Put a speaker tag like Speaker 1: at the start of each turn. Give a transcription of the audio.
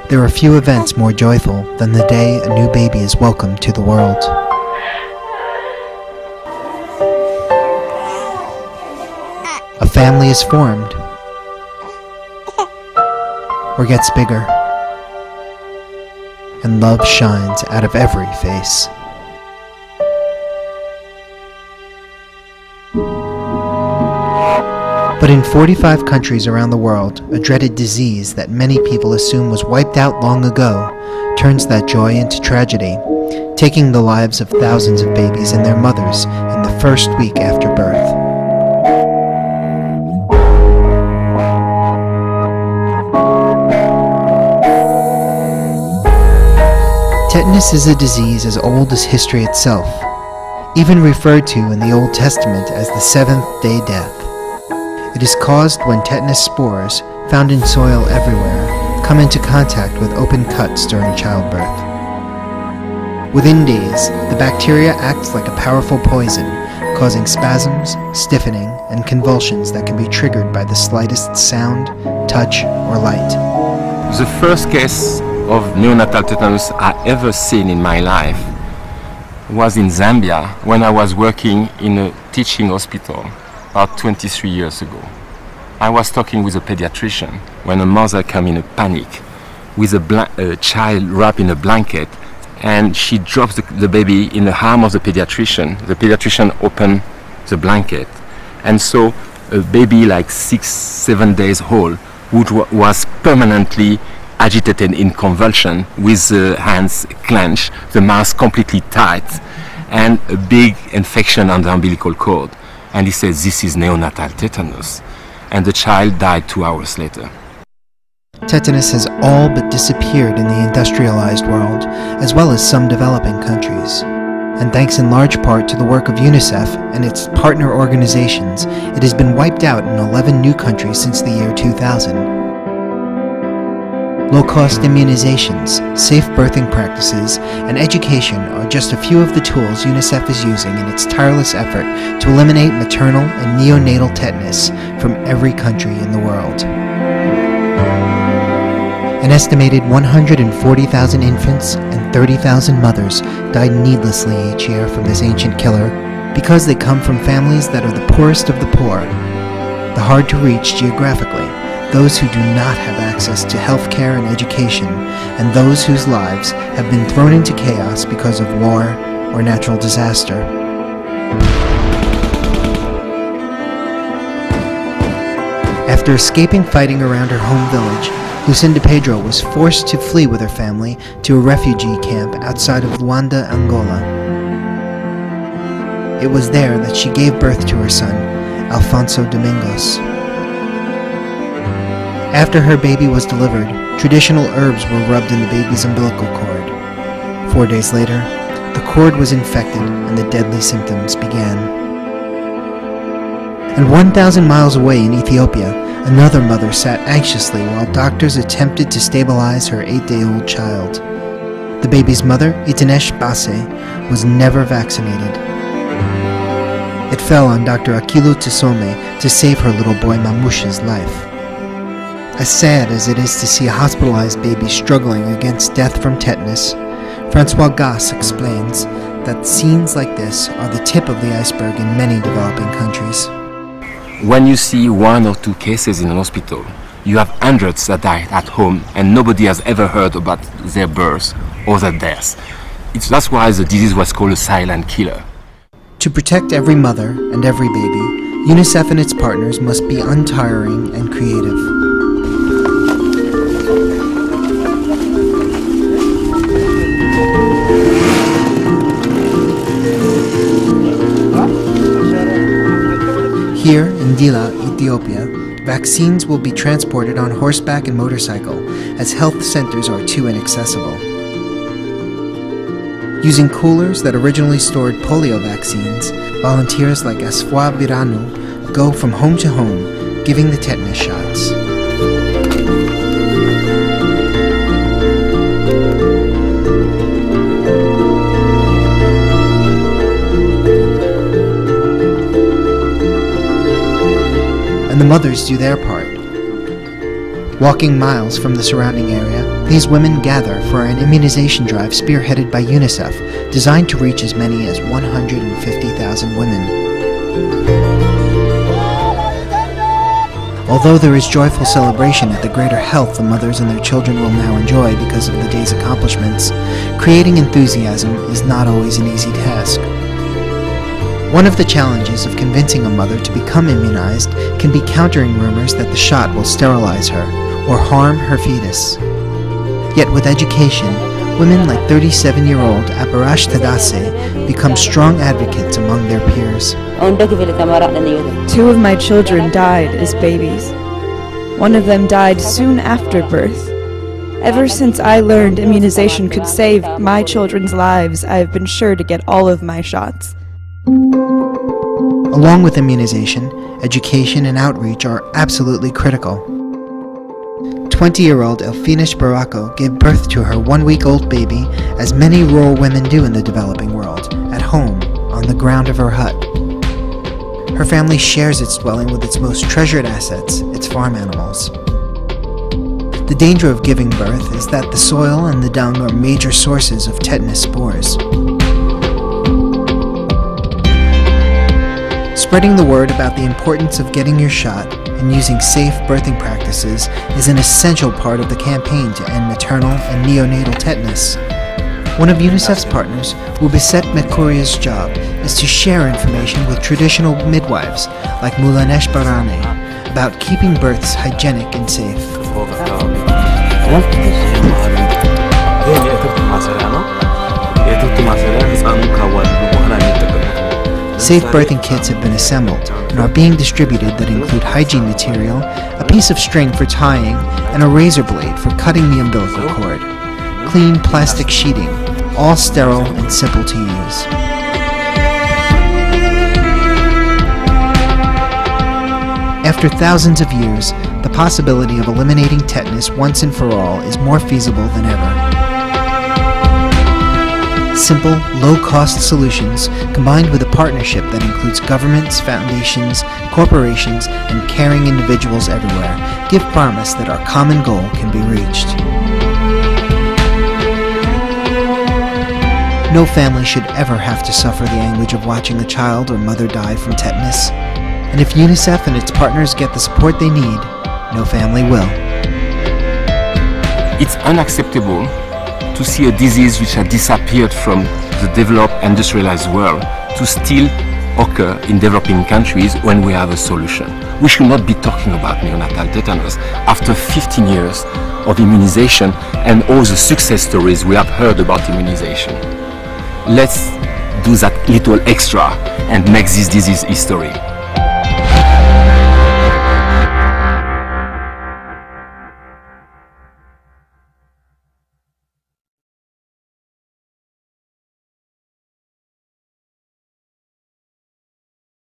Speaker 1: There are few events more joyful than the day a new baby is welcomed to the world. A family is formed, or gets bigger, and love shines out of every face. But in 45 countries around the world, a dreaded disease that many people assume was wiped out long ago turns that joy into tragedy, taking the lives of thousands of babies and their mothers in the first week after birth. Tetanus is a disease as old as history itself, even referred to in the Old Testament as the seventh-day death. It is caused when tetanus spores, found in soil everywhere, come into contact with open cuts during childbirth. Within days, the bacteria acts like a powerful poison, causing spasms, stiffening, and convulsions that can be triggered by the slightest sound, touch, or light.
Speaker 2: The first case of neonatal tetanus I ever seen in my life was in Zambia when I was working in a teaching hospital about 23 years ago. I was talking with a pediatrician when a mother came in a panic with a child wrapped in a blanket, and she drops the baby in the arm of the pediatrician. The pediatrician opened the blanket, and so a baby like 6-7 days old was permanently agitated in convulsion with the hands clenched, the mouth completely tight, and a big infection on the umbilical cord. And he says, "This is neonatal tetanus." And the child died 2 hours later.
Speaker 1: Tetanus has all but disappeared in the industrialized world, as well as some developing countries. And thanks in large part to the work of UNICEF and its partner organizations, it has been wiped out in 11 new countries since the year 2000. Low-cost immunizations, safe birthing practices, and education are just a few of the tools UNICEF is using in its tireless effort to eliminate maternal and neonatal tetanus from every country in the world. An estimated 140,000 infants and 30,000 mothers die needlessly each year from this ancient killer because they come from families that are the poorest of the poor, the hard-to-reach geographically, those who do not have access to health care and education, and those whose lives have been thrown into chaos because of war or natural disaster. After escaping fighting around her home village, Lucinda Pedro was forced to flee with her family to a refugee camp outside of Luanda, Angola. It was there that she gave birth to her son, Alfonso Domingos. After her baby was delivered, traditional herbs were rubbed in the baby's umbilical cord. 4 days later, the cord was infected and the deadly symptoms began. And 1,000 miles away in Ethiopia, another mother sat anxiously while doctors attempted to stabilize her 8-day-old child. The baby's mother, Itanesh Base, was never vaccinated. It fell on Dr. Akilu Tisome to save her little boy Mamusha's life. As sad as it is to see a hospitalized baby struggling against death from tetanus, Francois Gass explains that scenes like this are the tip of the iceberg in many developing countries.
Speaker 2: When you see 1 or 2 cases in an hospital, you have hundreds that die at home and nobody has ever heard about their birth or their death. That's why the disease was called a silent killer.
Speaker 1: To protect every mother and every baby, UNICEF and its partners must be untiring and creative. Here in Dila, Ethiopia, vaccines will be transported on horseback and motorcycle as health centers are too inaccessible. Using coolers that originally stored polio vaccines, volunteers like Asfwa Biranu go from home to home, giving the tetanus shots. And the mothers do their part. Walking miles from the surrounding area, these women gather for an immunization drive spearheaded by UNICEF, designed to reach as many as 150,000 women. Although there is joyful celebration at the greater health the mothers and their children will now enjoy because of the day's accomplishments, creating enthusiasm is not always an easy task. One of the challenges of convincing a mother to become immunized can be countering rumors that the shot will sterilize her or harm her fetus. Yet with education, women like 37-year-old Aparash Tadase become strong advocates among their peers.
Speaker 3: 2 of my children died as babies. 1 of them died soon after birth. Ever since I learned immunization could save my children's lives, I have been sure to get all of my shots.
Speaker 1: Along with immunization, education and outreach are absolutely critical. 20-year-old Elfinish Barako gave birth to her 1-week-old baby, as many rural women do in the developing world, at home, on the ground of her hut. Her family shares its dwelling with its most treasured assets, its farm animals. The danger of giving birth is that the soil and the dung are major sources of tetanus spores. Spreading the word about the importance of getting your shot and using safe birthing practices is an essential part of the campaign to end maternal and neonatal tetanus. One of UNICEF's partners, Ubiset Mekuria's job, is to share information with traditional midwives like Mulanesh Barane about keeping births hygienic and safe. Safe birthing kits have been assembled and are being distributed that include hygiene material, a piece of string for tying, and a razor blade for cutting the umbilical cord. Clean plastic sheeting, all sterile and simple to use. After thousands of years, the possibility of eliminating tetanus once and for all is more feasible than ever. Simple, low-cost solutions, combined with a partnership that includes governments, foundations, corporations, and caring individuals everywhere, give promise that our common goal can be reached. No family should ever have to suffer the anguish of watching a child or mother die from tetanus. And if UNICEF and its partners get the support they need, no family will.
Speaker 2: It's unacceptable to see a disease which had disappeared from the developed industrialized world to still occur in developing countries when we have a solution. We should not be talking about neonatal tetanus after 15 years of immunization and all the success stories we have heard about immunization. Let's do that little extra and make this disease history.